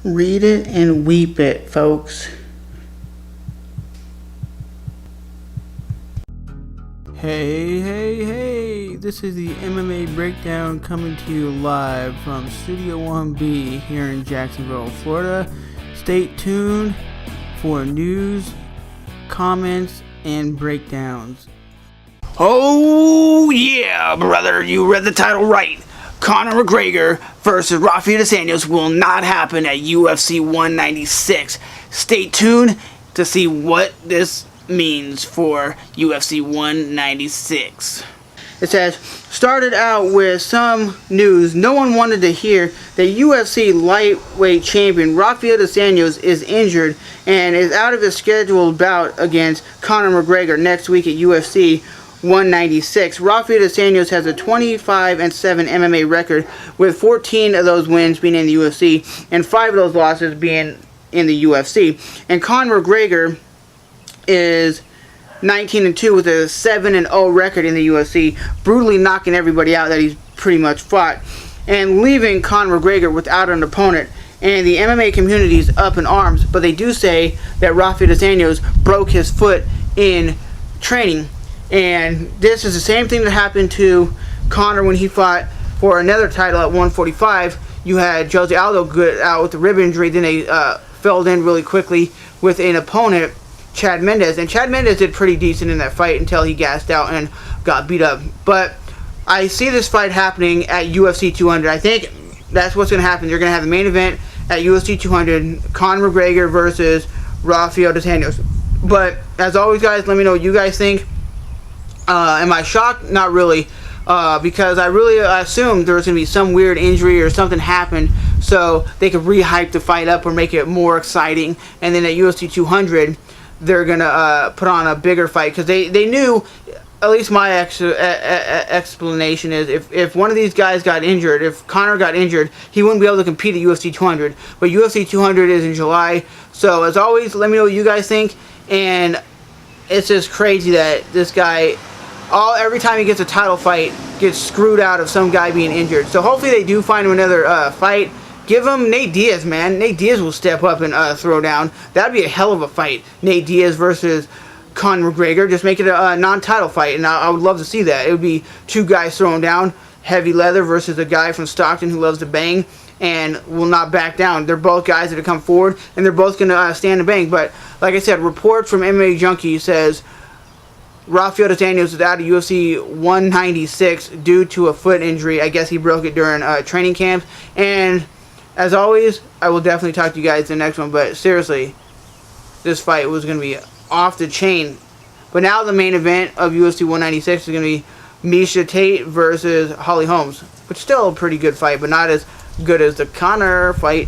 Read it and weep it, folks. Hey, this is the MMA Breakdown coming to you live from Studio 1B here in Jacksonville, Florida. Stay tuned for news, comments, and breakdowns. Oh yeah, brother, you read the title right. Conor McGregor versus Rafael dos Anjos will not happen at UFC 196. Stay tuned to see what this means for UFC 196. It says, started out with some news no one wanted to hear that UFC lightweight champion Rafael dos Anjos is injured and is out of his scheduled bout against Conor McGregor next week at UFC 196. Rafael dos Anjos has a 25-7 MMA record, with 14 of those wins being in the UFC and 5 of those losses being in the UFC. And Conor McGregor is 19-2 with a 7-0 record in the UFC, brutally knocking everybody out that he's pretty much fought, and leaving Conor McGregor without an opponent. And the MMA community is up in arms, but they do say that Rafael dos Anjos broke his foot in training. And this is the same thing that happened to Conor when he fought for another title at 145. You had Jose Aldo get out with a rib injury, then they filled in really quickly with an opponent, Chad Mendes. And Chad Mendes did pretty decent in that fight until he gassed out and got beat up. But I see this fight happening at UFC 200. I think that's what's going to happen. They're going to have the main event at UFC 200, Conor McGregor versus Rafael dos Anjos. But as always, guys, let me know what you guys think. Am I shocked? Not really, because I really assumed there was going to be some weird injury or something happened so they could re-hype the fight up or make it more exciting. And then at UFC 200, they're going to put on a bigger fight, because they knew, at least my explanation is, if one of these guys got injured, if Conor got injured, he wouldn't be able to compete at UFC 200. But UFC 200 is in July. So as always, let me know what you guys think. And it's just crazy that this guy, every time he gets a title fight, gets screwed out of some guy being injured. So hopefully they do find him another fight. Give him Nate Diaz, man. Nate Diaz will step up and throw down. That'd be a hell of a fight. Nate Diaz versus Conor McGregor. Just make it a non-title fight, and I would love to see that. It would be 2 guys throwing down, heavy leather versus a guy from Stockton who loves to bang and will not back down. They're both guys that have come forward, and they're both going to stand and bang. But like I said, report from MMA Junkie says Rafael dos Anjos is out of UFC 196 due to a foot injury. I guess he broke it during training camp. And as always, I will definitely talk to you guys in the next one. But seriously, this fight was going to be off the chain. But now the main event of UFC 196 is going to be Miesha Tate versus Holly Holmes, which is still a pretty good fight, but not as good as the Conor fight.